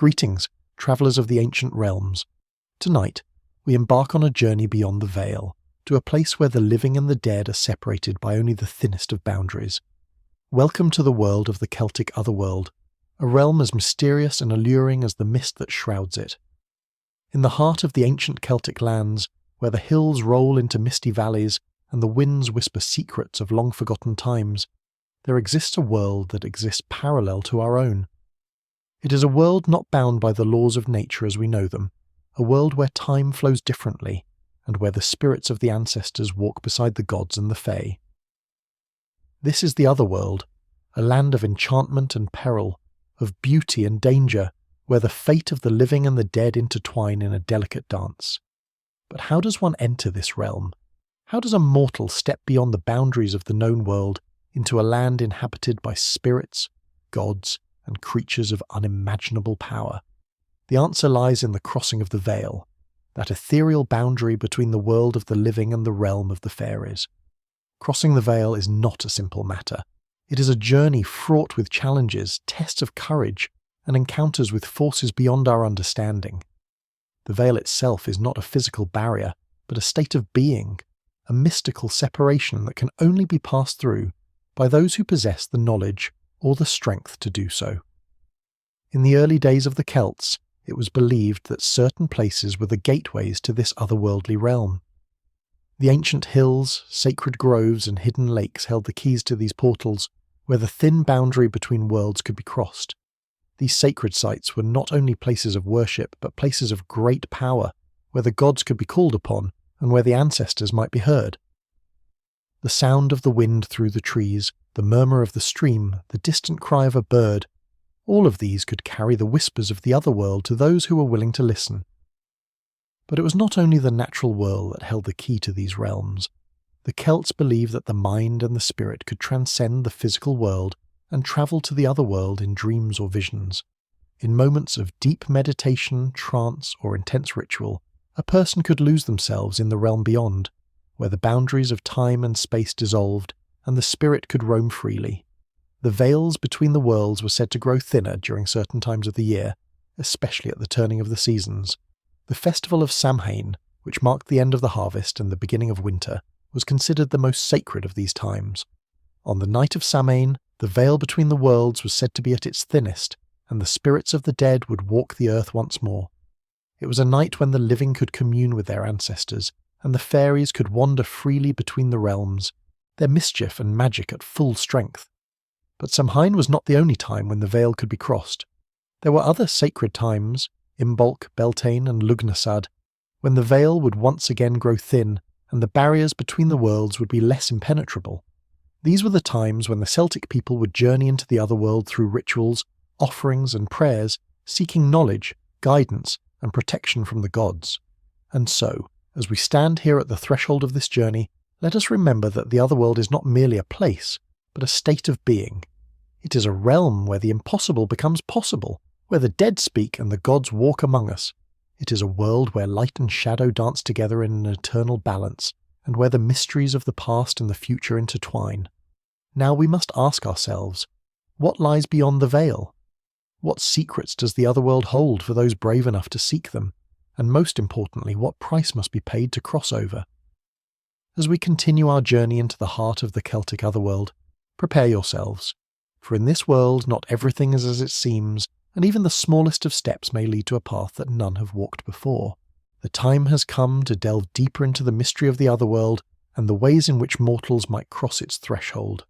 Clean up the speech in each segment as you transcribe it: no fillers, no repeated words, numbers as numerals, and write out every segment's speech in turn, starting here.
Greetings, travellers of the ancient realms. Tonight, we embark on a journey beyond the veil, to a place where the living and the dead are separated by only the thinnest of boundaries. Welcome to the world of the Celtic Otherworld, a realm as mysterious and alluring as the mist that shrouds it. In the heart of the ancient Celtic lands, where the hills roll into misty valleys and the winds whisper secrets of long-forgotten times, there exists a world that exists parallel to our own. It is a world not bound by the laws of nature as we know them, a world where time flows differently, and where the spirits of the ancestors walk beside the gods and the Fae. This is the Otherworld, a land of enchantment and peril, of beauty and danger, where the fate of the living and the dead intertwine in a delicate dance. But how does one enter this realm? How does a mortal step beyond the boundaries of the known world into a land inhabited by spirits, gods, and creatures of unimaginable power? The answer lies in the crossing of the veil, that ethereal boundary between the world of the living and the realm of the Faeries. Crossing the veil is not a simple matter. It is a journey fraught with challenges, tests of courage, and encounters with forces beyond our understanding. The veil itself is not a physical barrier, but a state of being, a mystical separation that can only be passed through by those who possess the knowledge or the strength to do so. In the early days of the Celts, it was believed that certain places were the gateways to this otherworldly realm. The ancient hills, sacred groves, and hidden lakes held the keys to these portals, where the thin boundary between worlds could be crossed. These sacred sites were not only places of worship, but places of great power, where the gods could be called upon, and where the ancestors might be heard. The sound of the wind through the trees, the murmur of the stream, the distant cry of a bird, all of these could carry the whispers of the otherworld to those who were willing to listen. But it was not only the natural world that held the key to these realms. The Celts believed that the mind and the spirit could transcend the physical world and travel to the otherworld in dreams or visions. In moments of deep meditation, trance, or intense ritual, a person could lose themselves in the realm beyond, where the boundaries of time and space dissolved and the spirit could roam freely. The veils between the worlds were said to grow thinner during certain times of the year, especially at the turning of the seasons. The festival of Samhain, which marked the end of the harvest and the beginning of winter, was considered the most sacred of these times. On the night of Samhain, the veil between the worlds was said to be at its thinnest, and the spirits of the dead would walk the earth once more. It was a night when the living could commune with their ancestors, and the fairies could wander freely between the realms, their mischief and magic at full strength. But Samhain was not the only time when the veil could be crossed. There were other sacred times, Imbolc, Beltane, and Lugnasad, when the veil would once again grow thin, and the barriers between the worlds would be less impenetrable. These were the times when the Celtic people would journey into the otherworld through rituals, offerings, and prayers, seeking knowledge, guidance, and protection from the gods. And so, as we stand here at the threshold of this journey, let us remember that the otherworld is not merely a place, but a state of being. It is a realm where the impossible becomes possible, where the dead speak and the gods walk among us. It is a world where light and shadow dance together in an eternal balance, and where the mysteries of the past and the future intertwine. Now we must ask ourselves, what lies beyond the veil? What secrets does the otherworld hold for those brave enough to seek them? And most importantly, what price must be paid to cross over? As we continue our journey into the heart of the Celtic Otherworld, prepare yourselves, for in this world not everything is as it seems, and even the smallest of steps may lead to a path that none have walked before. The time has come to delve deeper into the mystery of the otherworld and the ways in which mortals might cross its threshold.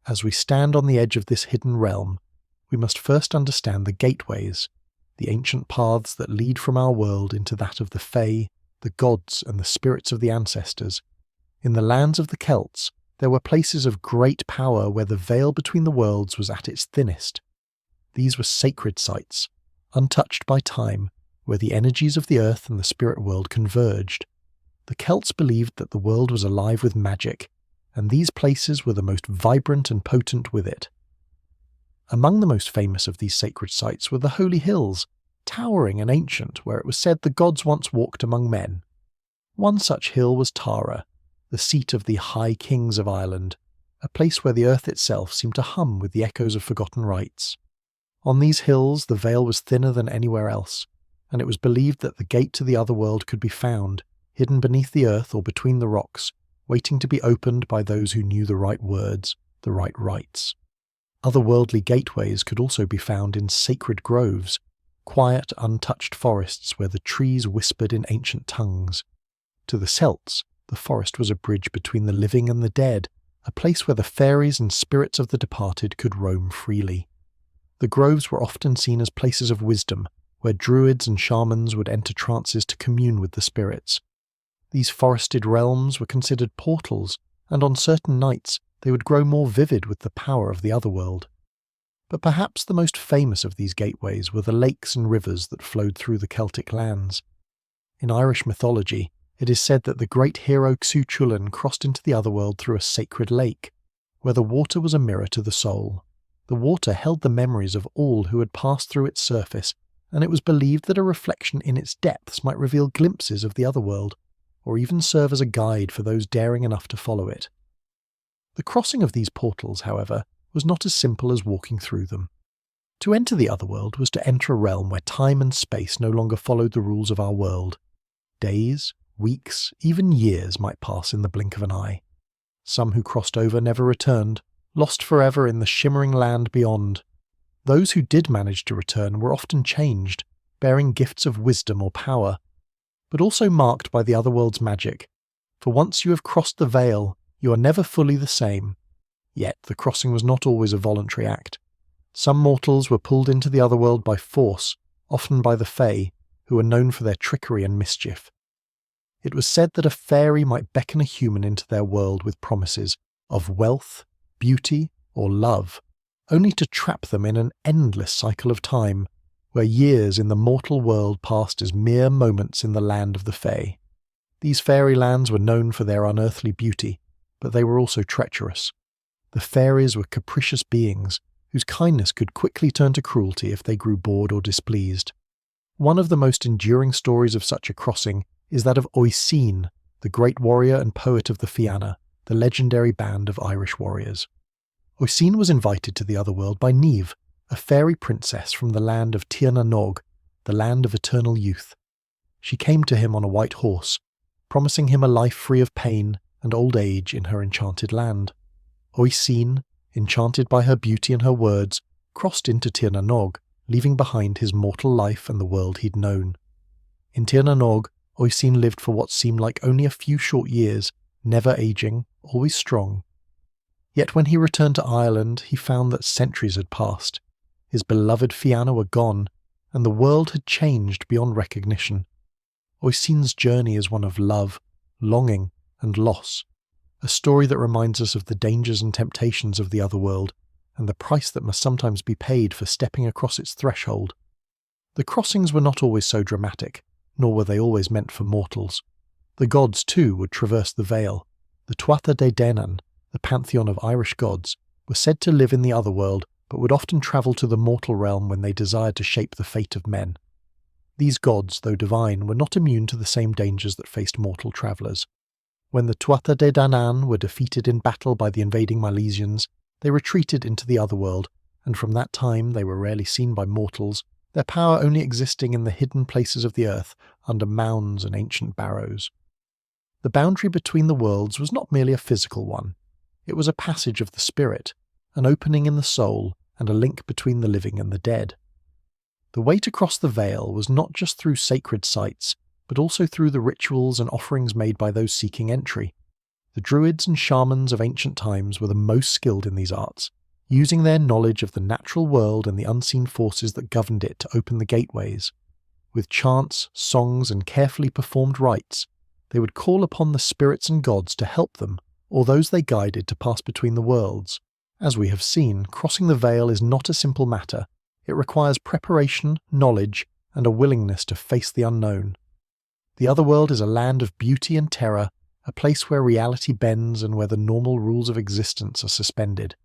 As we stand on the edge of this hidden realm, we must first understand the gateways, the ancient paths that lead from our world into that of the Fae, the gods, and the spirits of the ancestors. In the lands of the Celts, there were places of great power where the veil between the worlds was at its thinnest. These were sacred sites, untouched by time, where the energies of the earth and the spirit world converged. The Celts believed that the world was alive with magic, and these places were the most vibrant and potent with it. Among the most famous of these sacred sites were the Holy Hills, towering and ancient, where it was said the gods once walked among men. One such hill was Tara, the seat of the High Kings of Ireland, a place where the earth itself seemed to hum with the echoes of forgotten rites. On these hills, the veil was thinner than anywhere else, and it was believed that the gate to the otherworld could be found, hidden beneath the earth or between the rocks, waiting to be opened by those who knew the right words, the right rites. Otherworldly gateways could also be found in sacred groves, quiet, untouched forests where the trees whispered in ancient tongues. To the Celts, the forest was a bridge between the living and the dead, a place where the fairies and spirits of the departed could roam freely. The groves were often seen as places of wisdom, where druids and shamans would enter trances to commune with the spirits. These forested realms were considered portals, and on certain nights they would grow more vivid with the power of the otherworld. But perhaps the most famous of these gateways were the lakes and rivers that flowed through the Celtic lands. In Irish mythology, it is said that the great hero Cuchulainn crossed into the otherworld through a sacred lake, where the water was a mirror to the soul. The water held the memories of all who had passed through its surface, and it was believed that a reflection in its depths might reveal glimpses of the otherworld, or even serve as a guide for those daring enough to follow it. The crossing of these portals, however, was not as simple as walking through them. To enter the otherworld was to enter a realm where time and space no longer followed the rules of our world. Days, weeks, even years might pass in the blink of an eye. Some who crossed over never returned, lost forever in the shimmering land beyond. Those who did manage to return were often changed, bearing gifts of wisdom or power, but also marked by the otherworld's magic. For once you have crossed the veil, you are never fully the same. Yet the crossing was not always a voluntary act. Some mortals were pulled into the otherworld by force, often by the Fae, who were known for their trickery and mischief. It was said that a fairy might beckon a human into their world with promises of wealth, beauty, or love, only to trap them in an endless cycle of time, where years in the mortal world passed as mere moments in the land of the Fae. These fairy lands were known for their unearthly beauty, but they were also treacherous. The fairies were capricious beings, whose kindness could quickly turn to cruelty if they grew bored or displeased. One of the most enduring stories of such a crossing is that of Oisín, the great warrior and poet of the Fianna, the legendary band of Irish warriors. Oisín was invited to the otherworld by Niamh, a fairy princess from the land of Tir na Nog, the land of eternal youth. She came to him on a white horse, promising him a life free of pain and old age in her enchanted land. Oisín, enchanted by her beauty and her words, crossed into Tir na Nog, leaving behind his mortal life and the world he'd known. In Tir na Nog, Oisín lived for what seemed like only a few short years, never aging, always strong. Yet when he returned to Ireland, he found that centuries had passed. His beloved Fianna were gone, and the world had changed beyond recognition. Oisín's journey is one of love, longing, and loss, a story that reminds us of the dangers and temptations of the otherworld, and the price that must sometimes be paid for stepping across its threshold. The crossings were not always so dramatic, nor were they always meant for mortals. The gods, too, would traverse the veil. The Tuatha De Danann, the pantheon of Irish gods, were said to live in the otherworld, but would often travel to the mortal realm when they desired to shape the fate of men. These gods, though divine, were not immune to the same dangers that faced mortal travellers. When the Tuatha De Danann were defeated in battle by the invading Milesians, they retreated into the otherworld, and from that time they were rarely seen by mortals, their power only existing in the hidden places of the earth, under mounds and ancient barrows. The boundary between the worlds was not merely a physical one. It was a passage of the spirit, an opening in the soul, and a link between the living and the dead. The way to cross the veil was not just through sacred sites, but also through the rituals and offerings made by those seeking entry. The druids and shamans of ancient times were the most skilled in these arts, using their knowledge of the natural world and the unseen forces that governed it to open the gateways. With chants, songs, and carefully performed rites, they would call upon the spirits and gods to help them, or those they guided to pass between the worlds. As we have seen, crossing the veil is not a simple matter. It requires preparation, knowledge, and a willingness to face the unknown. The otherworld is a land of beauty and terror, a place where reality bends and where the normal rules of existence are suspended.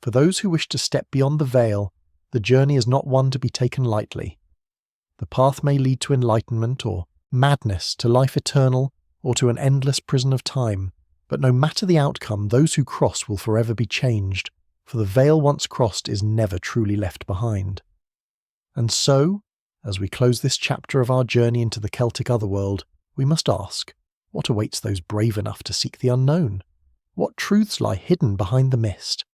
For those who wish to step beyond the veil, the journey is not one to be taken lightly. The path may lead to enlightenment or madness, to life eternal, or to an endless prison of time, but no matter the outcome, those who cross will forever be changed, for the veil once crossed is never truly left behind. And so, as we close this chapter of our journey into the Celtic Otherworld, we must ask, what awaits those brave enough to seek the unknown? What truths lie hidden behind the mist?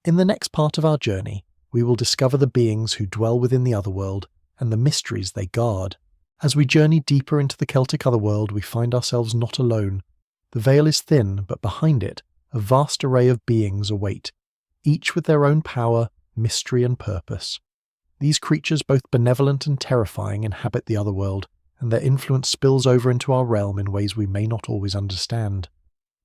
In the next part of our journey, we will discover the beings who dwell within the Otherworld and the mysteries they guard. As we journey deeper into the Celtic Otherworld, we find ourselves not alone. The veil is thin, but behind it, a vast array of beings await, each with their own power, mystery and purpose. These creatures, both benevolent and terrifying, inhabit the Otherworld, and their influence spills over into our realm in ways we may not always understand.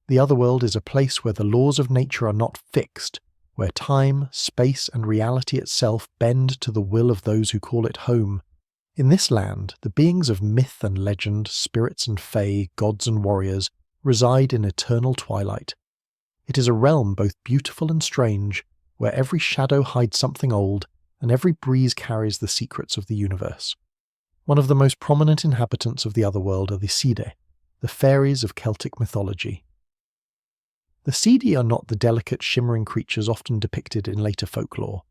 The Otherworld is a place where the laws of nature are not fixed, where time, space and reality itself bend to the will of those who call it home. In this land, the beings of myth and legend, spirits and fae, gods and warriors, reside in eternal twilight. It is a realm both beautiful and strange, where every shadow hides something old, and every breeze carries the secrets of the universe. One of the most prominent inhabitants of the Otherworld are the Sidhe, the Faeries of Celtic mythology. The Sidhe are not the delicate, shimmering creatures often depicted in later folklore.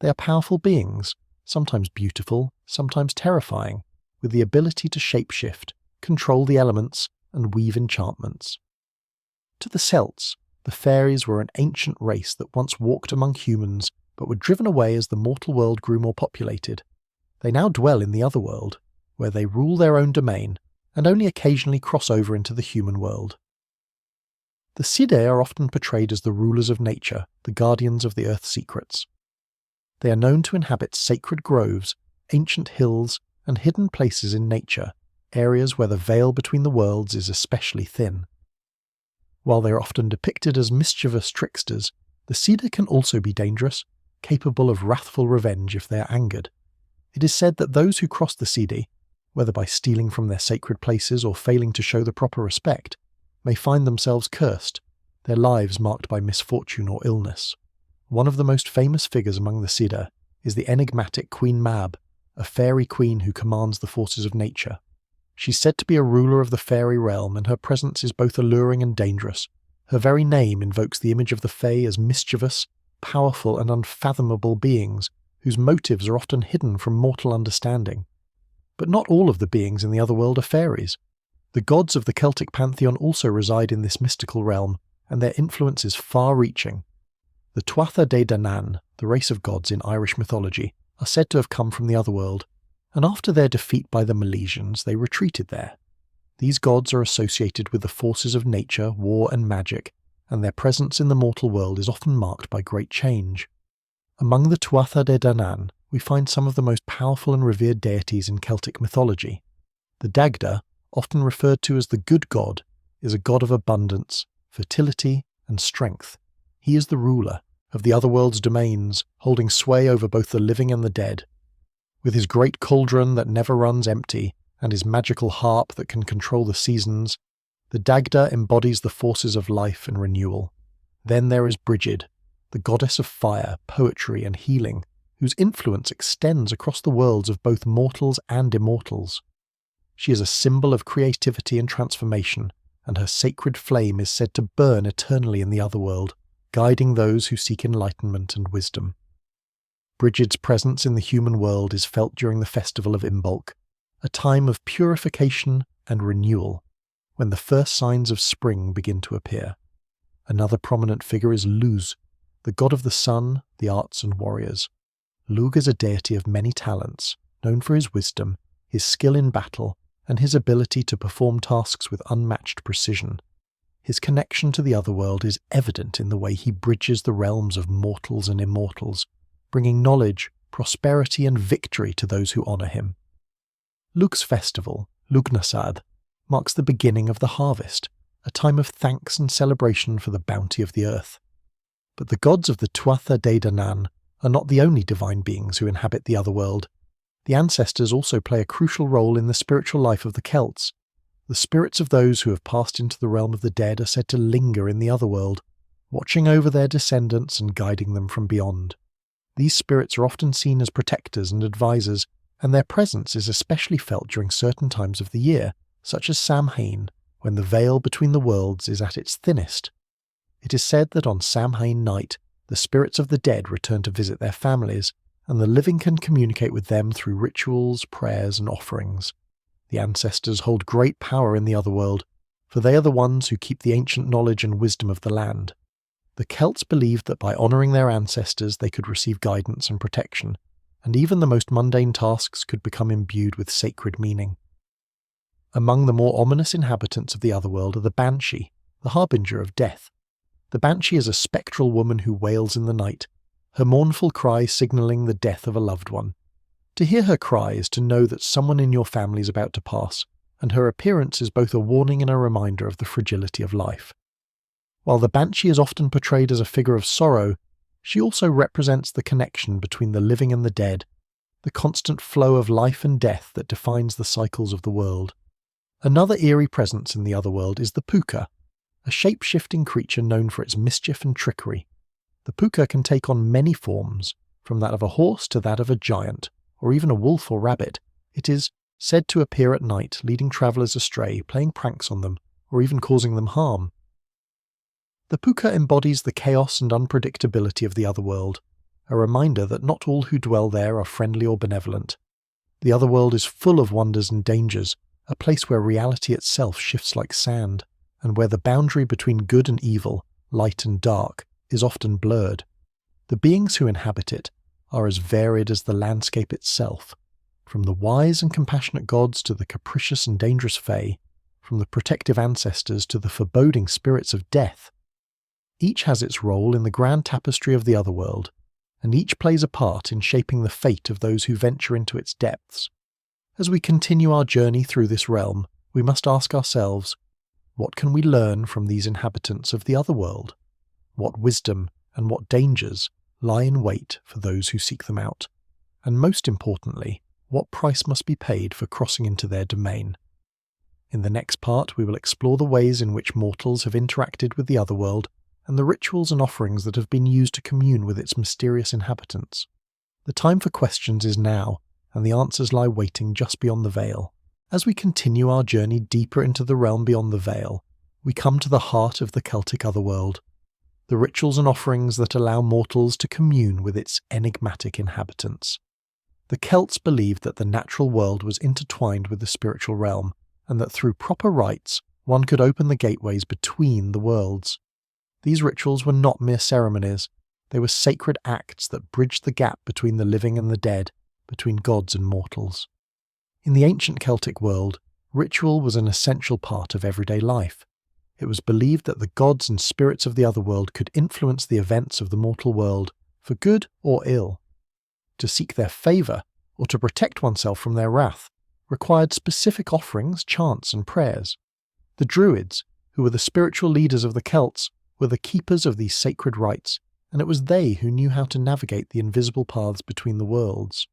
They are powerful beings, sometimes beautiful, sometimes terrifying, with the ability to shapeshift, control the elements, and weave enchantments. To the Celts, the Faeries were an ancient race that once walked among humans, but were driven away as the mortal world grew more populated. They now dwell in the Otherworld, where they rule their own domain, and only occasionally cross over into the human world. The Sidhe are often portrayed as the rulers of nature, the guardians of the earth's secrets. They are known to inhabit sacred groves, ancient hills, and hidden places in nature, areas where the veil between the worlds is especially thin. While they are often depicted as mischievous tricksters, the Sidhe can also be dangerous, capable of wrathful revenge if they are angered. It is said that those who cross the Sidhe, whether by stealing from their sacred places or failing to show the proper respect, may find themselves cursed, their lives marked by misfortune or illness. One of the most famous figures among the Sidhe is the enigmatic Queen Mab, a fairy queen who commands the forces of nature. She's said to be a ruler of the fairy realm, and her presence is both alluring and dangerous. Her very name invokes the image of the Fae as mischievous, powerful and unfathomable beings whose motives are often hidden from mortal understanding. But not all of the beings in the Otherworld are fairies. The gods of the Celtic pantheon also reside in this mystical realm, and their influence is far-reaching. The Tuatha De Danann, the race of gods in Irish mythology, are said to have come from the Otherworld, and after their defeat by the Milesians they retreated there. These gods are associated with the forces of nature, war and magic, and their presence in the mortal world is often marked by great change. Among the Tuatha De Danann, we find some of the most powerful and revered deities in Celtic mythology. The Dagda, often referred to as the good god, is a god of abundance, fertility, and strength. He is the ruler of the Otherworld's domains, holding sway over both the living and the dead. With his great cauldron that never runs empty, and his magical harp that can control the seasons, the Dagda embodies the forces of life and renewal. Then there is Brigid, the goddess of fire, poetry, and healing, whose influence extends across the worlds of both mortals and immortals. She is a symbol of creativity and transformation, and her sacred flame is said to burn eternally in the Otherworld, guiding those who seek enlightenment and wisdom. Brigid's presence in the human world is felt during the festival of Imbolc, a time of purification and renewal, when the first signs of spring begin to appear. Another prominent figure is Lugh, the god of the sun, the arts and warriors. Lugh is a deity of many talents, known for his wisdom, his skill in battle, and his ability to perform tasks with unmatched precision. His connection to the Otherworld is evident in the way he bridges the realms of mortals and immortals, bringing knowledge, prosperity and victory to those who honour him. Lugh's festival, Lugnasad, marks the beginning of the harvest, a time of thanks and celebration for the bounty of the earth. But the gods of the Tuatha De Danann are not the only divine beings who inhabit the Otherworld. The ancestors also play a crucial role in the spiritual life of the Celts. The spirits of those who have passed into the realm of the dead are said to linger in the Otherworld, watching over their descendants and guiding them from beyond. These spirits are often seen as protectors and advisors, and their presence is especially felt during certain times of the year, such as Samhain, when the veil between the worlds is at its thinnest. It is said that on Samhain night, the spirits of the dead return to visit their families, and the living can communicate with them through rituals, prayers, and offerings. The ancestors hold great power in the otherworld, for they are the ones who keep the ancient knowledge and wisdom of the land. The Celts believed that by honouring their ancestors they could receive guidance and protection, and even the most mundane tasks could become imbued with sacred meaning. Among the more ominous inhabitants of the otherworld are the Banshee, the harbinger of death. The Banshee is a spectral woman who wails in the night, her mournful cry signalling the death of a loved one. To hear her cry is to know that someone in your family is about to pass, and her appearance is both a warning and a reminder of the fragility of life. While the Banshee is often portrayed as a figure of sorrow, she also represents the connection between the living and the dead, the constant flow of life and death that defines the cycles of the world. Another eerie presence in the otherworld is the puka, a shape-shifting creature known for its mischief and trickery. The puka can take on many forms, from that of a horse to that of a giant, or even a wolf or rabbit. It is said to appear at night, leading travellers astray, playing pranks on them, or even causing them harm. The puka embodies the chaos and unpredictability of the otherworld, a reminder that not all who dwell there are friendly or benevolent. The otherworld is full of wonders and dangers, a place where reality itself shifts like sand, and where the boundary between good and evil, light and dark, is often blurred. The beings who inhabit it are as varied as the landscape itself, from the wise and compassionate gods to the capricious and dangerous fae, from the protective ancestors to the foreboding spirits of death. Each has its role in the grand tapestry of the otherworld, and each plays a part in shaping the fate of those who venture into its depths. As we continue our journey through this realm, we must ask ourselves, what can we learn from these inhabitants of the otherworld? What wisdom and what dangers lie in wait for those who seek them out? And most importantly, what price must be paid for crossing into their domain? In the next part, we will explore the ways in which mortals have interacted with the otherworld and the rituals and offerings that have been used to commune with its mysterious inhabitants. The time for questions is now, and the answers lie waiting just beyond the veil. As we continue our journey deeper into the realm beyond the veil, we come to the heart of the Celtic Otherworld, the rituals and offerings that allow mortals to commune with its enigmatic inhabitants. The Celts believed that the natural world was intertwined with the spiritual realm, and that through proper rites one could open the gateways between the worlds. These rituals were not mere ceremonies, they were sacred acts that bridged the gap between the living and the dead, between gods and mortals. In the ancient Celtic world, ritual was an essential part of everyday life. It was believed that the gods and spirits of the otherworld could influence the events of the mortal world, for good or ill. To seek their favour, or to protect oneself from their wrath, required specific offerings, chants, and prayers. The Druids, who were the spiritual leaders of the Celts, were the keepers of these sacred rites, and it was they who knew how to navigate the invisible paths between the worlds.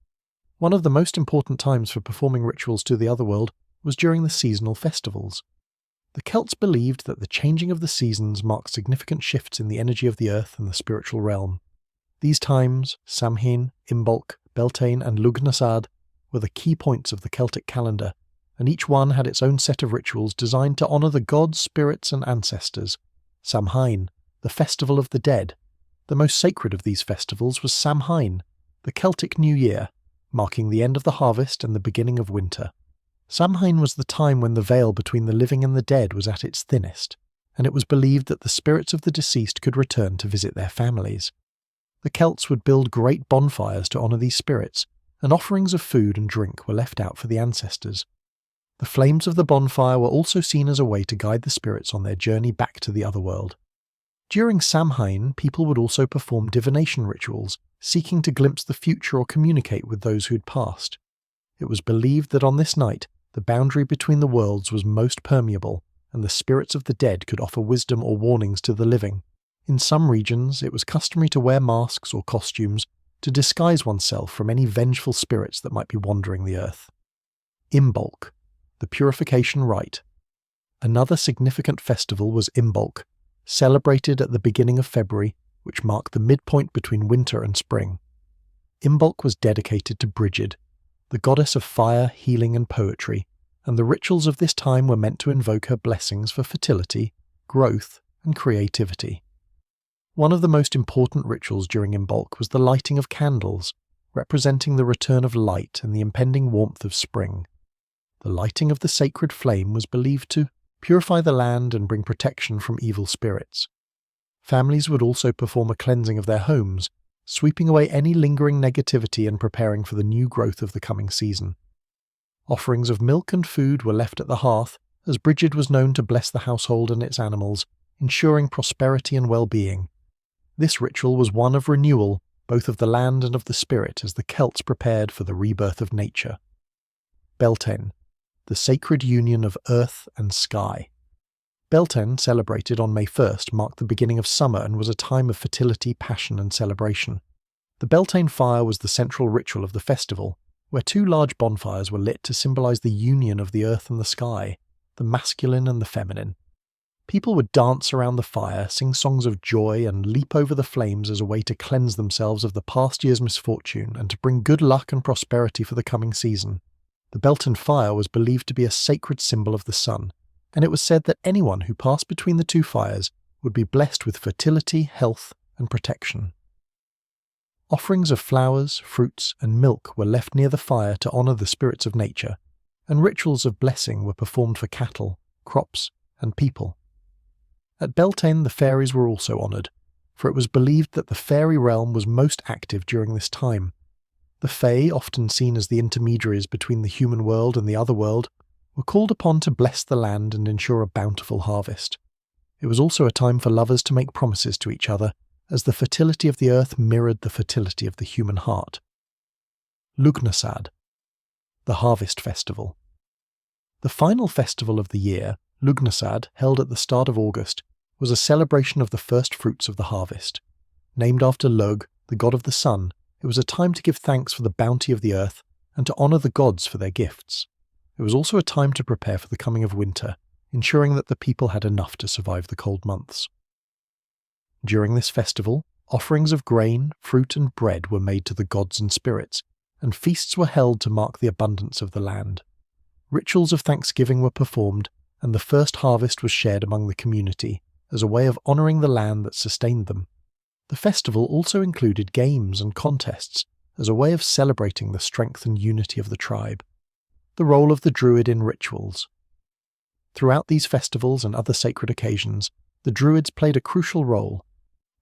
One of the most important times for performing rituals to the otherworld was during the seasonal festivals. The Celts believed that the changing of the seasons marked significant shifts in the energy of the earth and the spiritual realm. These times, Samhain, Imbolc, Beltane and Lughnasadh, were the key points of the Celtic calendar, and each one had its own set of rituals designed to honour the gods, spirits and ancestors. Samhain, the festival of the dead. The most sacred of these festivals was Samhain, the Celtic New Year, marking the end of the harvest and the beginning of winter. Samhain was the time when the veil between the living and the dead was at its thinnest, and it was believed that the spirits of the deceased could return to visit their families. The Celts would build great bonfires to honour these spirits, and offerings of food and drink were left out for the ancestors. The flames of the bonfire were also seen as a way to guide the spirits on their journey back to the otherworld. During Samhain, people would also perform divination rituals, seeking to glimpse the future or communicate with those who'd passed. It was believed that on this night, the boundary between the worlds was most permeable, and the spirits of the dead could offer wisdom or warnings to the living. In some regions, it was customary to wear masks or costumes to disguise oneself from any vengeful spirits that might be wandering the earth. Imbolc, the purification rite. Another significant festival was Imbolc, celebrated at the beginning of February, which marked the midpoint between winter and spring. Imbolc was dedicated to Brigid, the goddess of fire, healing and poetry, and the rituals of this time were meant to invoke her blessings for fertility, growth and creativity. One of the most important rituals during Imbolc was the lighting of candles, representing the return of light and the impending warmth of spring. The lighting of the sacred flame was believed to purify the land and bring protection from evil spirits. Families would also perform a cleansing of their homes, sweeping away any lingering negativity and preparing for the new growth of the coming season. Offerings of milk and food were left at the hearth, as Brigid was known to bless the household and its animals, ensuring prosperity and well-being. This ritual was one of renewal, both of the land and of the spirit, as the Celts prepared for the rebirth of nature. Beltane, the sacred union of earth and sky. Beltane, celebrated on May 1st, marked the beginning of summer and was a time of fertility, passion and celebration. The Beltane fire was the central ritual of the festival, where two large bonfires were lit to symbolize the union of the earth and the sky, the masculine and the feminine. People would dance around the fire, sing songs of joy and leap over the flames as a way to cleanse themselves of the past year's misfortune and to bring good luck and prosperity for the coming season. The Beltane fire was believed to be a sacred symbol of the sun, and it was said that anyone who passed between the two fires would be blessed with fertility, health, and protection. Offerings of flowers, fruits, and milk were left near the fire to honour the spirits of nature, and rituals of blessing were performed for cattle, crops, and people. At Beltane, the Faeries were also honoured, for it was believed that the fairy realm was most active during this time. The Fae, often seen as the intermediaries between the human world and the other world, were called upon to bless the land and ensure a bountiful harvest. It was also a time for lovers to make promises to each other, as the fertility of the earth mirrored the fertility of the human heart. Lugnasad, the Harvest Festival. The final festival of the year, Lugnasad, held at the start of August, was a celebration of the first fruits of the harvest. Named after Lugh, the god of the sun, it was a time to give thanks for the bounty of the earth and to honour the gods for their gifts. It was also a time to prepare for the coming of winter, ensuring that the people had enough to survive the cold months. During this festival, offerings of grain, fruit and bread were made to the gods and spirits, and feasts were held to mark the abundance of the land. Rituals of thanksgiving were performed, and the first harvest was shared among the community, as a way of honouring the land that sustained them. The festival also included games and contests, as a way of celebrating the strength and unity of the tribe. The role of the Druid in rituals. Throughout these festivals and other sacred occasions, the Druids played a crucial role.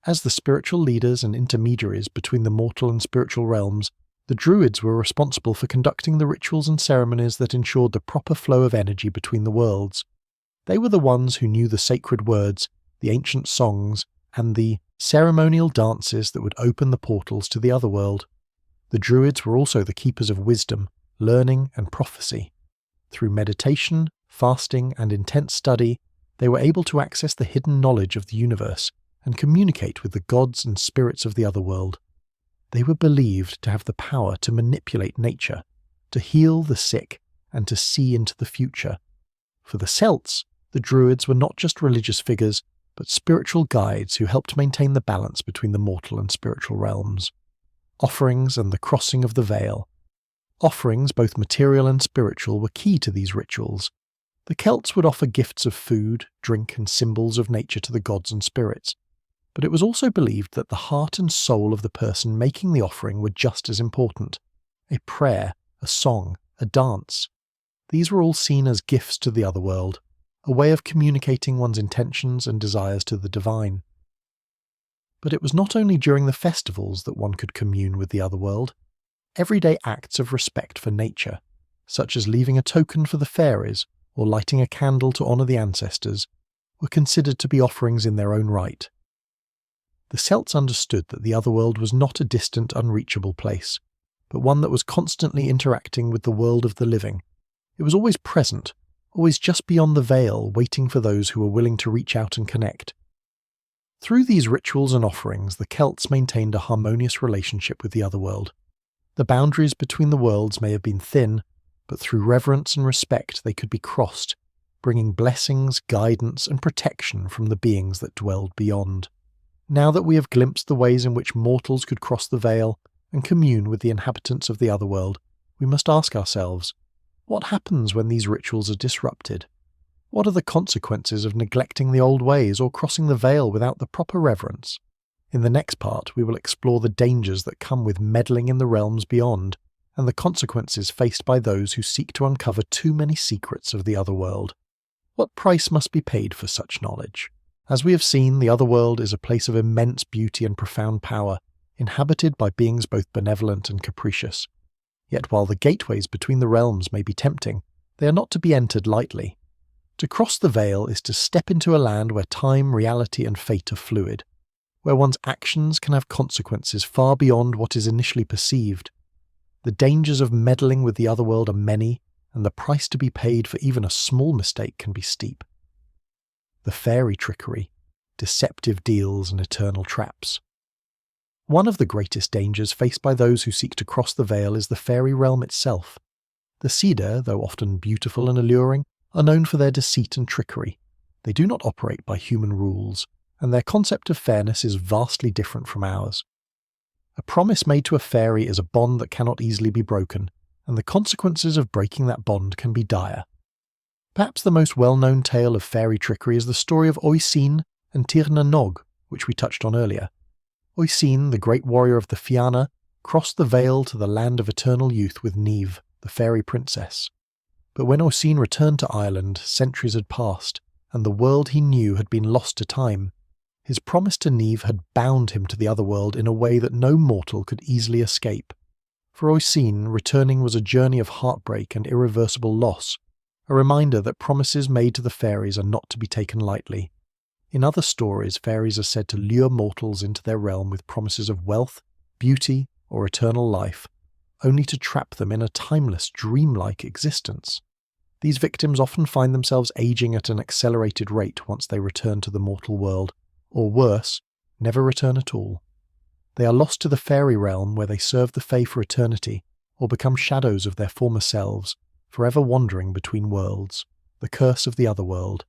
As the spiritual leaders and intermediaries between the mortal and spiritual realms, the Druids were responsible for conducting the rituals and ceremonies that ensured the proper flow of energy between the worlds. They were the ones who knew the sacred words, the ancient songs, and the ceremonial dances that would open the portals to the other world. The Druids were also the keepers of wisdom, learning, and prophecy. Through meditation, fasting, and intense study, they were able to access the hidden knowledge of the universe and communicate with the gods and spirits of the other world. They were believed to have the power to manipulate nature, to heal the sick, and to see into the future. For the Celts, the Druids were not just religious figures, but spiritual guides who helped maintain the balance between the mortal and spiritual realms. Offerings and the crossing of the veil. Offerings, both material and spiritual, were key to these rituals. The Celts would offer gifts of food, drink, and symbols of nature to the gods and spirits. But it was also believed that the heart and soul of the person making the offering were just as important. A prayer, a song, a dance. These were all seen as gifts to the other world, a way of communicating one's intentions and desires to the divine. But it was not only during the festivals that one could commune with the other world. Everyday acts of respect for nature, such as leaving a token for the fairies or lighting a candle to honour the ancestors, were considered to be offerings in their own right. The Celts understood that the other world was not a distant, unreachable place, but one that was constantly interacting with the world of the living. It was always present, always just beyond the veil, waiting for those who were willing to reach out and connect. Through these rituals and offerings, the Celts maintained a harmonious relationship with the other world. The boundaries between the worlds may have been thin, but through reverence and respect they could be crossed, bringing blessings, guidance, and protection from the beings that dwelled beyond. Now that we have glimpsed the ways in which mortals could cross the veil and commune with the inhabitants of the other world, we must ask ourselves, what happens when these rituals are disrupted? What are the consequences of neglecting the old ways or crossing the veil without the proper reverence? In the next part, we will explore the dangers that come with meddling in the realms beyond, and the consequences faced by those who seek to uncover too many secrets of the Otherworld. What price must be paid for such knowledge? As we have seen, the Otherworld is a place of immense beauty and profound power, inhabited by beings both benevolent and capricious. Yet while the gateways between the realms may be tempting, they are not to be entered lightly. To cross the veil is to step into a land where time, reality, and fate are fluid, where one's actions can have consequences far beyond what is initially perceived. The dangers of meddling with the Otherworld are many, and the price to be paid for even a small mistake can be steep. The fairy trickery, deceptive deals, and eternal traps. One of the greatest dangers faced by those who seek to cross the veil is the fairy realm itself. The Sidhe, though often beautiful and alluring, are known for their deceit and trickery. They do not operate by human rules, and their concept of fairness is vastly different from ours. A promise made to a fairy is a bond that cannot easily be broken, and the consequences of breaking that bond can be dire. Perhaps the most well-known tale of fairy trickery is the story of Oisín and Tir, which we touched on earlier. Oisín, the great warrior of the Fianna, crossed the veil to the land of eternal youth with Niamh, the fairy princess. But when Oisín returned to Ireland, centuries had passed, and the world he knew had been lost to time. His promise to Niamh had bound him to the Otherworld in a way that no mortal could easily escape. For Oisín, returning was a journey of heartbreak and irreversible loss, a reminder that promises made to the fairies are not to be taken lightly. In other stories, fairies are said to lure mortals into their realm with promises of wealth, beauty, or eternal life, only to trap them in a timeless, dreamlike existence. These victims often find themselves aging at an accelerated rate once they return to the mortal world, or worse, never return at all. They are lost to the fairy realm where they serve the Fae for eternity, or become shadows of their former selves, forever wandering between worlds, the curse of the Otherworld,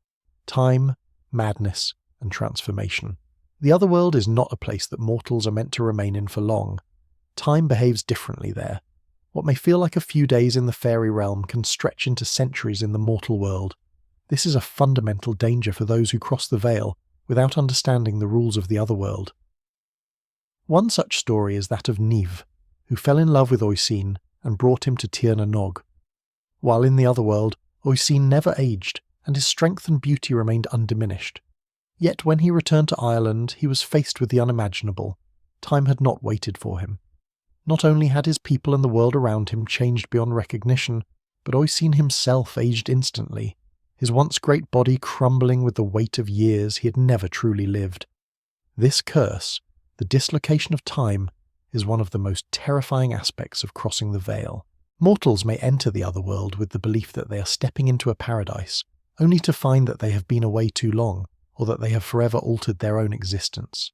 time, madness, and transformation. The Otherworld is not a place that mortals are meant to remain in for long. Time behaves differently there. What may feel like a few days in the fairy realm can stretch into centuries in the mortal world. This is a fundamental danger for those who cross the veil without understanding the rules of the Otherworld. One such story is that of Niamh, who fell in love with Oisín and brought him to Tir na Nog. While in the Otherworld, Oisín never aged, and his strength and beauty remained undiminished. Yet when he returned to Ireland, he was faced with the unimaginable. Time had not waited for him. Not only had his people and the world around him changed beyond recognition, but Oisín himself aged instantly, his once great body crumbling with the weight of years he had never truly lived. This curse, the dislocation of time, is one of the most terrifying aspects of crossing the veil. Mortals may enter the Otherworld with the belief that they are stepping into a paradise, only to find that they have been away too long, or that they have forever altered their own existence.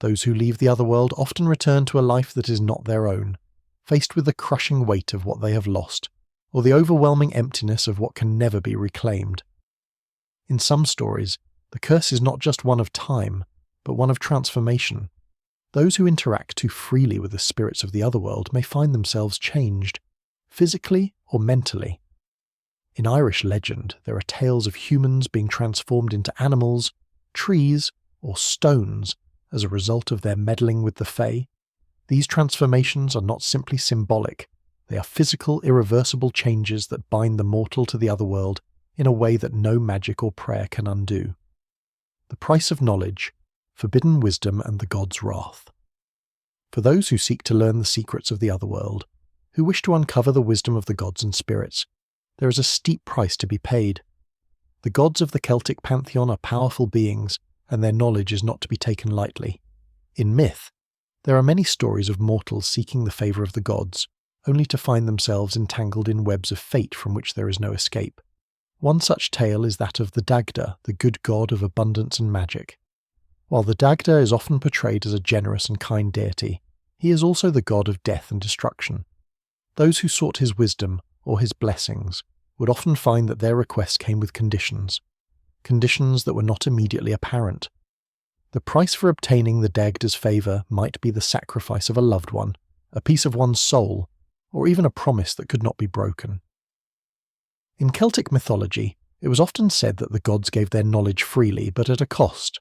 Those who leave the Otherworld often return to a life that is not their own, faced with the crushing weight of what they have lost, or the overwhelming emptiness of what can never be reclaimed. In some stories, the curse is not just one of time, but one of transformation. Those who interact too freely with the spirits of the Otherworld may find themselves changed, physically or mentally. In Irish legend, there are tales of humans being transformed into animals, trees, or stones as a result of their meddling with the Fae. These transformations are not simply symbolic, they are physical, irreversible changes that bind the mortal to the Otherworld in a way that no magic or prayer can undo. The price of knowledge, forbidden wisdom, and the gods' wrath. For those who seek to learn the secrets of the Otherworld, who wish to uncover the wisdom of the gods and spirits, there is a steep price to be paid. The gods of the Celtic pantheon are powerful beings, and their knowledge is not to be taken lightly. In myth, there are many stories of mortals seeking the favour of the gods, only to find themselves entangled in webs of fate from which there is no escape. One such tale is that of the Dagda, the good god of abundance and magic. While the Dagda is often portrayed as a generous and kind deity, he is also the god of death and destruction. Those who sought his wisdom, or his blessings, would often find that their requests came with conditions that were not immediately apparent. The price for obtaining the Dagda's favour might be the sacrifice of a loved one, a piece of one's soul, or even a promise that could not be broken. In Celtic mythology, it was often said that the gods gave their knowledge freely but at a cost.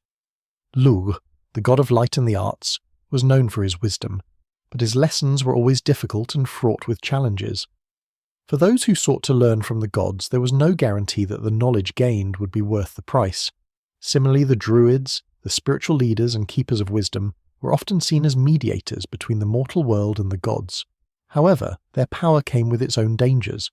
Lugh, the god of light and the arts, was known for his wisdom, but his lessons were always difficult and fraught with challenges. For those who sought to learn from the gods, there was no guarantee that the knowledge gained would be worth the price. Similarly, the druids, the spiritual leaders and keepers of wisdom, were often seen as mediators between the mortal world and the gods. However, their power came with its own dangers.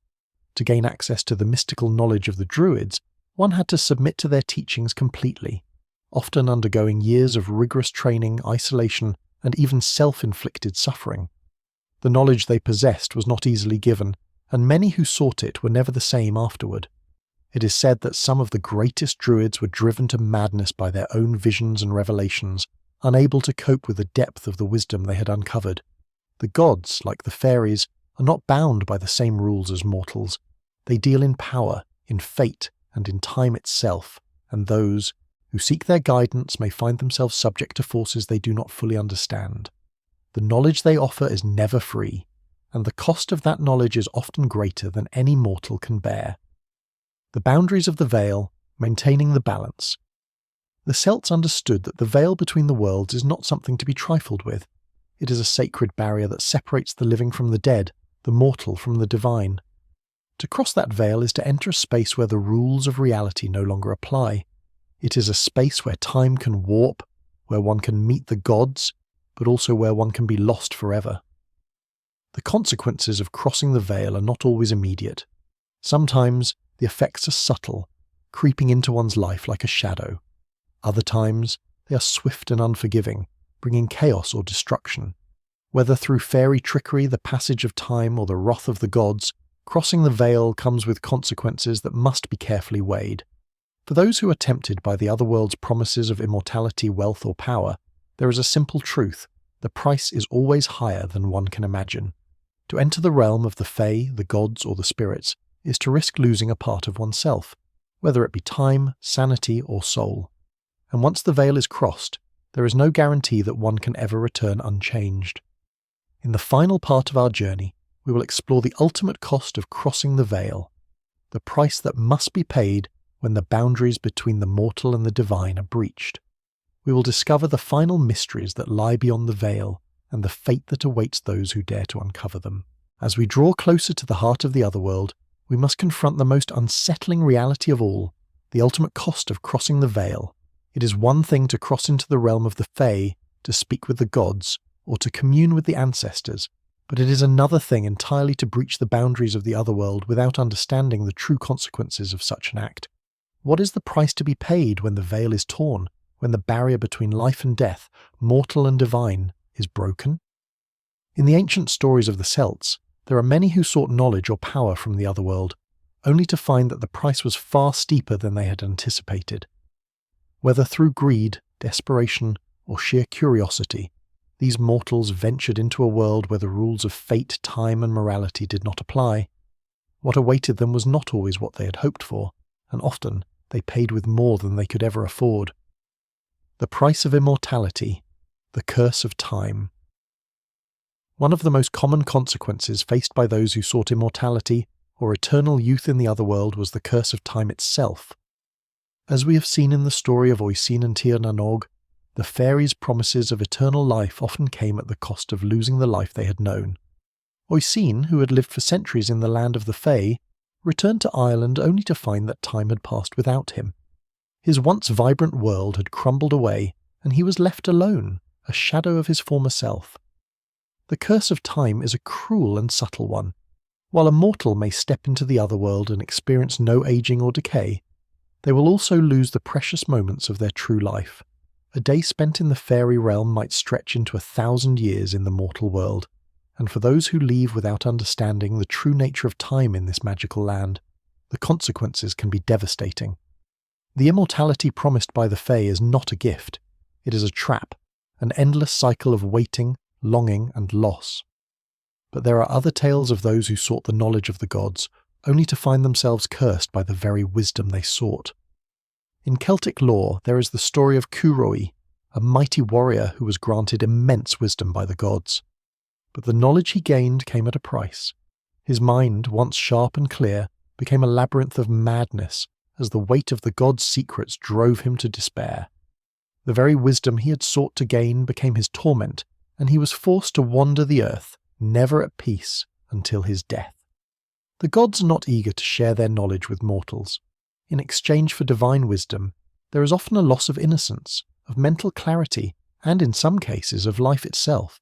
To gain access to the mystical knowledge of the druids, one had to submit to their teachings completely, often undergoing years of rigorous training, isolation, and even self-inflicted suffering. The knowledge they possessed was not easily given, and many who sought it were never the same afterward. It is said that some of the greatest druids were driven to madness by their own visions and revelations, unable to cope with the depth of the wisdom they had uncovered. The gods, like the Faeries, are not bound by the same rules as mortals. They deal in power, in fate, and in time itself, and those who seek their guidance may find themselves subject to forces they do not fully understand. The knowledge they offer is never free, and the cost of that knowledge is often greater than any mortal can bear. The boundaries of the veil, maintaining the balance. The Celts understood that the veil between the worlds is not something to be trifled with. It is a sacred barrier that separates the living from the dead, the mortal from the divine. To cross that veil is to enter a space where the rules of reality no longer apply. It is a space where time can warp, where one can meet the gods, but also where one can be lost forever. The consequences of crossing the veil are not always immediate. Sometimes the effects are subtle, creeping into one's life like a shadow. Other times they are swift and unforgiving, bringing chaos or destruction. Whether through fairy trickery, the passage of time, or the wrath of the gods, crossing the veil comes with consequences that must be carefully weighed. For those who are tempted by the otherworld's promises of immortality, wealth, or power, there is a simple truth: the price is always higher than one can imagine. To enter the realm of the Fae, the gods, or the spirits is to risk losing a part of oneself, whether it be time, sanity, or soul. And once the veil is crossed, there is no guarantee that one can ever return unchanged. In the final part of our journey, we will explore the ultimate cost of crossing the veil, the price that must be paid when the boundaries between the mortal and the divine are breached. We will discover the final mysteries that lie beyond the veil and the fate that awaits those who dare to uncover them. As we draw closer to the heart of the otherworld, we must confront the most unsettling reality of all, the ultimate cost of crossing the veil. It is one thing to cross into the realm of the Fae, to speak with the gods, or to commune with the ancestors, but it is another thing entirely to breach the boundaries of the otherworld without understanding the true consequences of such an act. What is the price to be paid when the veil is torn, when the barrier between life and death, mortal and divine, is broken? In the ancient stories of the Celts, there are many who sought knowledge or power from the otherworld, only to find that the price was far steeper than they had anticipated. Whether through greed, desperation, or sheer curiosity, these mortals ventured into a world where the rules of fate, time, and morality did not apply. What awaited them was not always what they had hoped for, and often they paid with more than they could ever afford. The price of immortality, the curse of time. One of the most common consequences faced by those who sought immortality or eternal youth in the otherworld was the curse of time itself. As we have seen in the story of Oisín and Tir, the Faeries' promises of eternal life often came at the cost of losing the life they had known. Oisín, who had lived for centuries in the land of the Fae, returned to Ireland only to find that time had passed without him. His once vibrant world had crumbled away, and he was left alone, a shadow of his former self. The curse of time is a cruel and subtle one. While a mortal may step into the otherworld and experience no aging or decay, they will also lose the precious moments of their true life. A day spent in the fairy realm might stretch into 1,000 years in the mortal world, and for those who leave without understanding the true nature of time in this magical land, the consequences can be devastating. The immortality promised by the Fae is not a gift. It is a trap, an endless cycle of waiting, longing, and loss. But there are other tales of those who sought the knowledge of the gods, only to find themselves cursed by the very wisdom they sought. In Celtic lore, there is the story of Curoi, a mighty warrior who was granted immense wisdom by the gods. But the knowledge he gained came at a price. His mind, once sharp and clear, became a labyrinth of madness as the weight of the gods' secrets drove him to despair. The very wisdom he had sought to gain became his torment, and he was forced to wander the earth, never at peace, until his death. The gods are not eager to share their knowledge with mortals. In exchange for divine wisdom, there is often a loss of innocence, of mental clarity, and in some cases of life itself.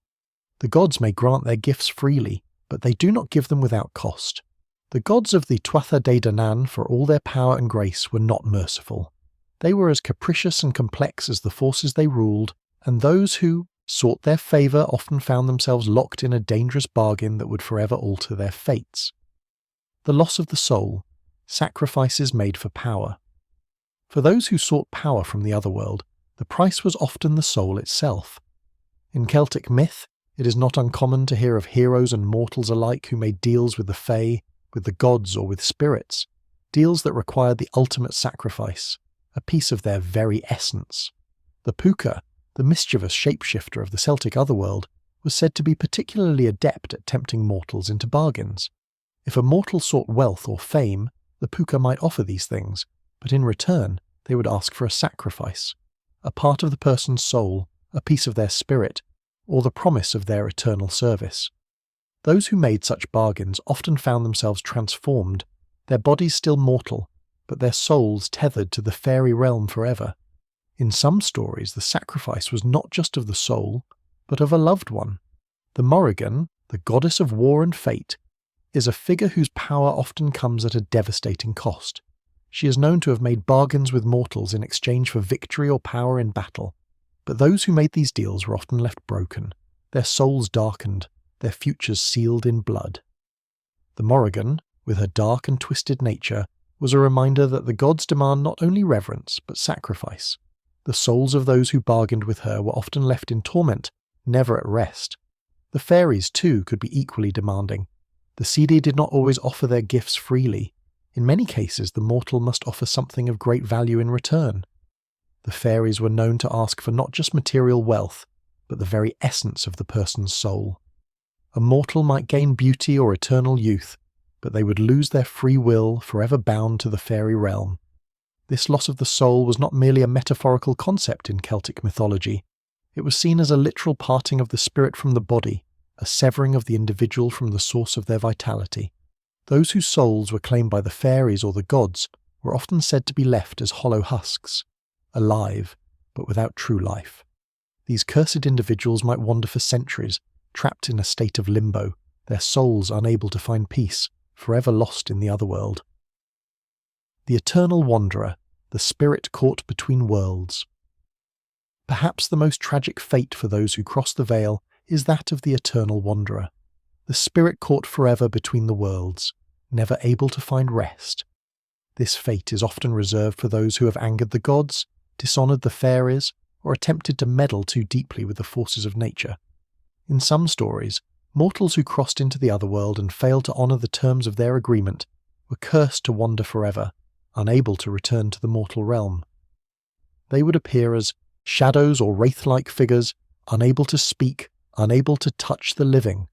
The gods may grant their gifts freely, but they do not give them without cost. The gods of the Tuatha De Danann, for all their power and grace, were not merciful. They were as capricious and complex as the forces they ruled, and those who sought their favour often found themselves locked in a dangerous bargain that would forever alter their fates. The loss of the soul, sacrifices made for power. For those who sought power from the otherworld, the price was often the soul itself. In Celtic myth, it is not uncommon to hear of heroes and mortals alike who made deals with the Fae, with the gods or with spirits, deals that required the ultimate sacrifice, a piece of their very essence. The Puka, the mischievous shapeshifter of the Celtic Otherworld, was said to be particularly adept at tempting mortals into bargains. If a mortal sought wealth or fame, the Puka might offer these things, but in return they would ask for a sacrifice, a part of the person's soul, a piece of their spirit, or the promise of their eternal service. Those who made such bargains often found themselves transformed, their bodies still mortal, but their souls tethered to the fairy realm forever. In some stories, the sacrifice was not just of the soul, but of a loved one. The Morrigan, the goddess of war and fate, is a figure whose power often comes at a devastating cost. She is known to have made bargains with mortals in exchange for victory or power in battle, but those who made these deals were often left broken, their souls darkened, their futures sealed in blood. The Morrigan, with her dark and twisted nature, was a reminder that the gods demand not only reverence, but sacrifice. The souls of those who bargained with her were often left in torment, never at rest. The Faeries, too, could be equally demanding. The Sidhe did not always offer their gifts freely. In many cases, the mortal must offer something of great value in return. The Faeries were known to ask for not just material wealth, but the very essence of the person's soul. A mortal might gain beauty or eternal youth, but they would lose their free will, forever bound to the fairy realm. This loss of the soul was not merely a metaphorical concept in Celtic mythology. It was seen as a literal parting of the spirit from the body, a severing of the individual from the source of their vitality. Those whose souls were claimed by the fairies or the gods were often said to be left as hollow husks, alive, but without true life. These cursed individuals might wander for centuries, trapped in a state of limbo, their souls unable to find peace, forever lost in the otherworld. The eternal wanderer, the spirit caught between worlds. Perhaps the most tragic fate for those who cross the veil is that of the eternal wanderer, the spirit caught forever between the worlds, never able to find rest. This fate is often reserved for those who have angered the gods, dishonoured the fairies, or attempted to meddle too deeply with the forces of nature. In some stories, mortals who crossed into the otherworld and failed to honour the terms of their agreement were cursed to wander forever, unable to return to the mortal realm. They would appear as shadows or wraith-like figures, unable to speak, unable to touch the living.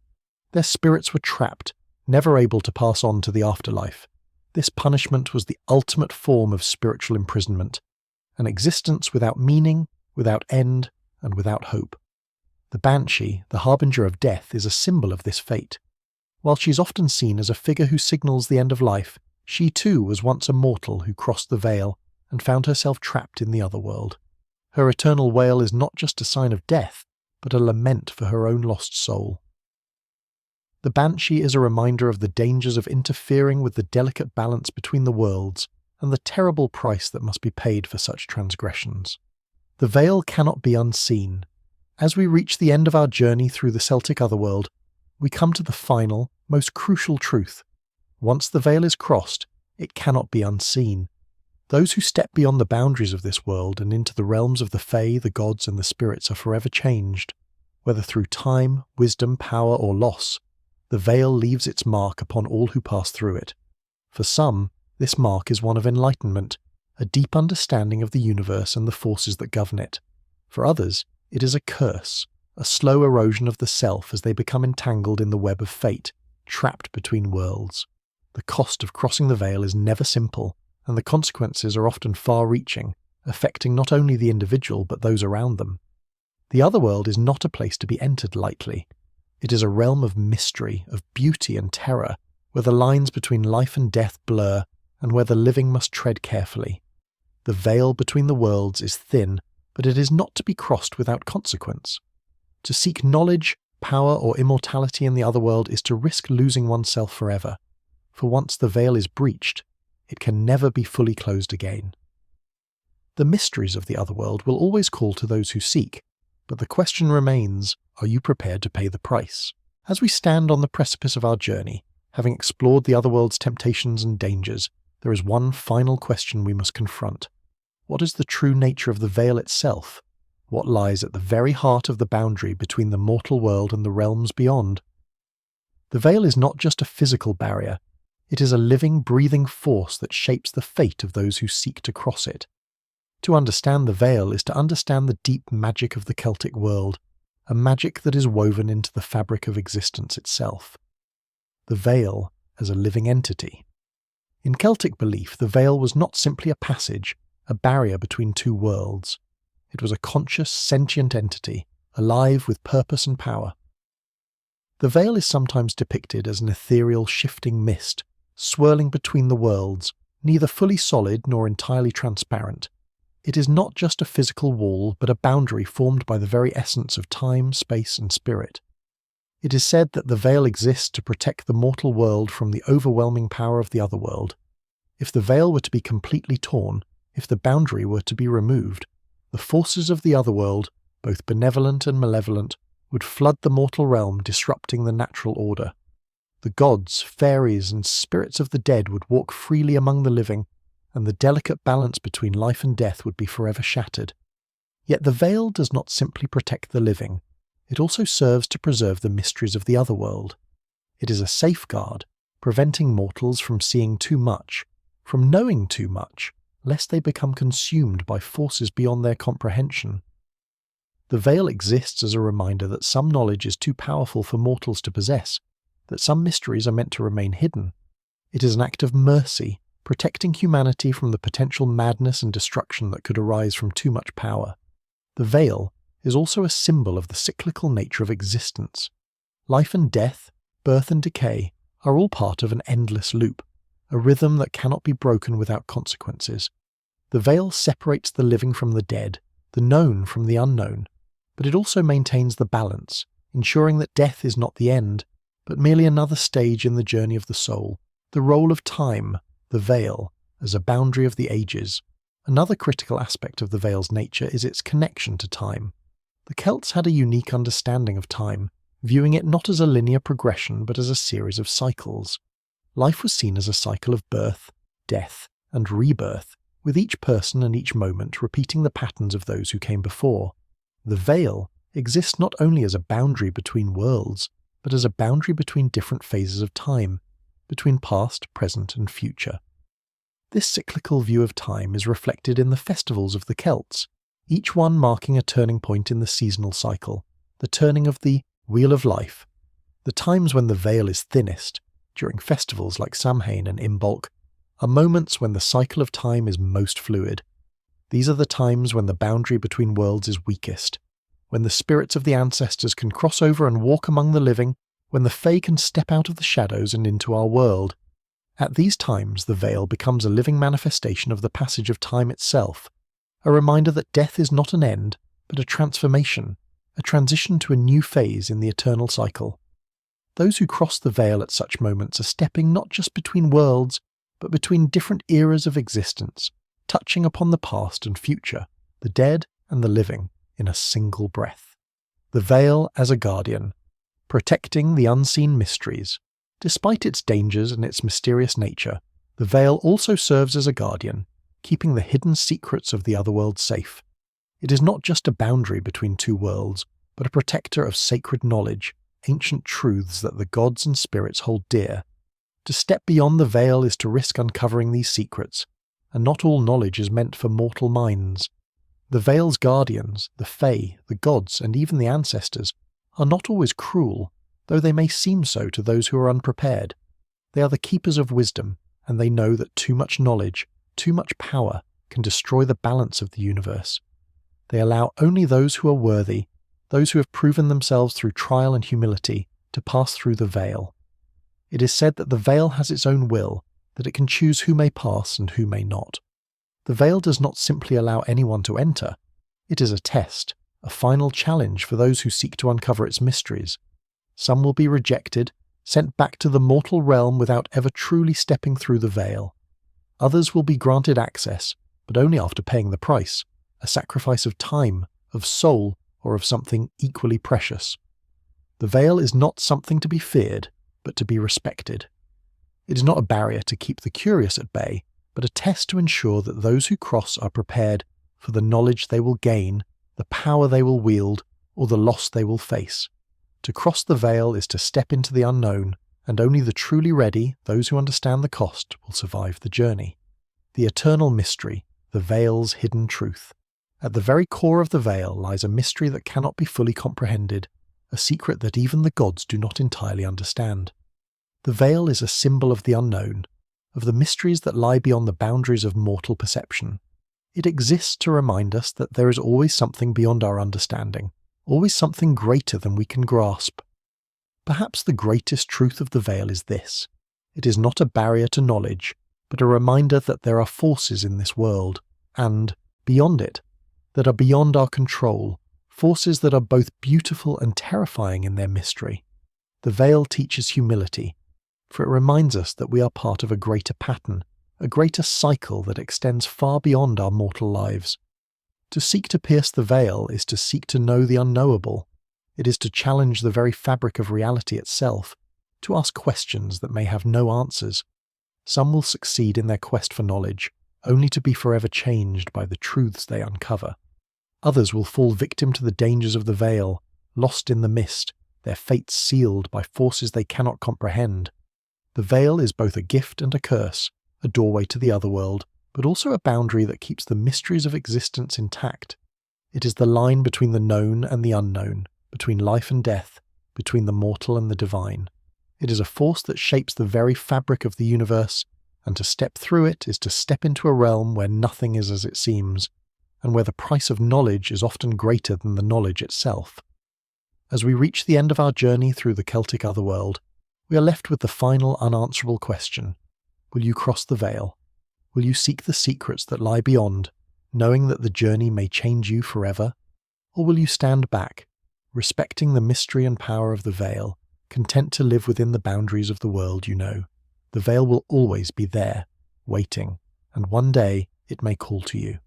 Their spirits were trapped, never able to pass on to the afterlife. This punishment was the ultimate form of spiritual imprisonment, an existence without meaning, without end, and without hope. The Banshee, the harbinger of death, is a symbol of this fate. While she is often seen as a figure who signals the end of life, she too was once a mortal who crossed the veil and found herself trapped in the otherworld. Her eternal wail is not just a sign of death, but a lament for her own lost soul. The Banshee is a reminder of the dangers of interfering with the delicate balance between the worlds and the terrible price that must be paid for such transgressions. The veil cannot be unseen. As we reach the end of our journey through the Celtic Otherworld, we come to the final, most crucial truth. Once the veil is crossed, it cannot be unseen. Those who step beyond the boundaries of this world and into the realms of the Fae, the gods, and the spirits are forever changed. Whether through time, wisdom, power, or loss, the veil leaves its mark upon all who pass through it. For some, this mark is one of enlightenment, a deep understanding of the universe and the forces that govern it. For others, it is a curse, a slow erosion of the self as they become entangled in the web of fate, trapped between worlds. The cost of crossing the veil is never simple, and the consequences are often far-reaching, affecting not only the individual but those around them. The Otherworld is not a place to be entered lightly. It is a realm of mystery, of beauty and terror, where the lines between life and death blur and where the living must tread carefully. The veil between the worlds is thin, but it is not to be crossed without consequence. To seek knowledge, power or immortality in the Otherworld is to risk losing oneself forever, for once the veil is breached, it can never be fully closed again. The mysteries of the Otherworld will always call to those who seek, but the question remains, are you prepared to pay the price? As we stand on the precipice of our journey, having explored the Otherworld's temptations and dangers, there is one final question we must confront. What is the true nature of the veil itself? What lies at the very heart of the boundary between the mortal world and the realms beyond? The veil is not just a physical barrier, it is a living, breathing force that shapes the fate of those who seek to cross it. To understand the veil is to understand the deep magic of the Celtic world, a magic that is woven into the fabric of existence itself. The veil as a living entity. In Celtic belief, the veil was not simply a passage, a barrier between two worlds. It was a conscious, sentient entity, alive with purpose and power. The veil is sometimes depicted as an ethereal, shifting mist, swirling between the worlds, neither fully solid nor entirely transparent. It is not just a physical wall, but a boundary formed by the very essence of time, space, and spirit. It is said that the veil exists to protect the mortal world from the overwhelming power of the Otherworld. If the veil were to be completely torn, if the boundary were to be removed, the forces of the Otherworld, both benevolent and malevolent, would flood the mortal realm, disrupting the natural order. The gods, fairies, and spirits of the dead would walk freely among the living, and the delicate balance between life and death would be forever shattered. Yet the veil does not simply protect the living, it also serves to preserve the mysteries of the Otherworld. It is a safeguard, preventing mortals from seeing too much, from knowing too much, lest they become consumed by forces beyond their comprehension. The veil exists as a reminder that some knowledge is too powerful for mortals to possess, that some mysteries are meant to remain hidden. It is an act of mercy, protecting humanity from the potential madness and destruction that could arise from too much power. The veil is also a symbol of the cyclical nature of existence. Life and death, birth and decay, are all part of an endless loop, a rhythm that cannot be broken without consequences. The veil separates the living from the dead, the known from the unknown, but it also maintains the balance, ensuring that death is not the end, but merely another stage in the journey of the soul. The role of time, the veil, as a boundary of the ages. Another critical aspect of the veil's nature is its connection to time. The Celts had a unique understanding of time, viewing it not as a linear progression but as a series of cycles. Life was seen as a cycle of birth, death, and rebirth, with each person and each moment repeating the patterns of those who came before. The veil exists not only as a boundary between worlds, but as a boundary between different phases of time, between past, present, and future. This cyclical view of time is reflected in the festivals of the Celts, each one marking a turning point in the seasonal cycle, the turning of the wheel of life. The times when the veil is thinnest, during festivals like Samhain and Imbolc, are moments when the cycle of time is most fluid. These are the times when the boundary between worlds is weakest, when the spirits of the ancestors can cross over and walk among the living, when the Fae can step out of the shadows and into our world. At these times, the veil becomes a living manifestation of the passage of time itself, a reminder that death is not an end, but a transformation, a transition to a new phase in the eternal cycle. Those who cross the veil at such moments are stepping not just between worlds, but between different eras of existence, touching upon the past and future, the dead and the living, in a single breath. The veil as a guardian, protecting the unseen mysteries. Despite its dangers and its mysterious nature, the veil also serves as a guardian, keeping the hidden secrets of the Otherworld safe. It is not just a boundary between two worlds, but a protector of sacred knowledge, ancient truths that the gods and spirits hold dear. To step beyond the veil is to risk uncovering these secrets, and not all knowledge is meant for mortal minds. The veil's guardians, the Fae, the gods, and even the ancestors, are not always cruel, though they may seem so to those who are unprepared. They are the keepers of wisdom, and they know that too much knowledge, too much power, can destroy the balance of the universe. They allow only those who are worthy, those who have proven themselves through trial and humility, to pass through the veil. It is said that the veil has its own will, that it can choose who may pass and who may not. The veil does not simply allow anyone to enter. It is a test, a final challenge for those who seek to uncover its mysteries. Some will be rejected, sent back to the mortal realm without ever truly stepping through the veil. Others will be granted access, but only after paying the price, a sacrifice of time, of soul, or of something equally precious. The veil is not something to be feared, but to be respected. It is not a barrier to keep the curious at bay, but a test to ensure that those who cross are prepared for the knowledge they will gain, the power they will wield, or the loss they will face. To cross the veil is to step into the unknown, and only the truly ready, those who understand the cost, will survive the journey. The eternal mystery, the veil's hidden truth. At the very core of the veil lies a mystery that cannot be fully comprehended, a secret that even the gods do not entirely understand. The veil is a symbol of the unknown, of the mysteries that lie beyond the boundaries of mortal perception. It exists to remind us that there is always something beyond our understanding, always something greater than we can grasp. Perhaps the greatest truth of the veil is this: it is not a barrier to knowledge, but a reminder that there are forces in this world, and, beyond it, that are beyond our control, forces that are both beautiful and terrifying in their mystery. The veil teaches humility, for it reminds us that we are part of a greater pattern, a greater cycle that extends far beyond our mortal lives. To seek to pierce the veil is to seek to know the unknowable. It is to challenge the very fabric of reality itself, to ask questions that may have no answers. Some will succeed in their quest for knowledge, only to be forever changed by the truths they uncover. Others will fall victim to the dangers of the veil, lost in the mist, their fates sealed by forces they cannot comprehend. The veil is both a gift and a curse, a doorway to the otherworld, but also a boundary that keeps the mysteries of existence intact. It is the line between the known and the unknown, between life and death, between the mortal and the divine. It is a force that shapes the very fabric of the universe, and to step through it is to step into a realm where nothing is as it seems, and where the price of knowledge is often greater than the knowledge itself. As we reach the end of our journey through the Celtic Otherworld, we are left with the final unanswerable question: will you cross the veil? Will you seek the secrets that lie beyond, knowing that the journey may change you forever? Or will you stand back, respecting the mystery and power of the veil, content to live within the boundaries of the world you know? The veil will always be there, waiting, and one day it may call to you.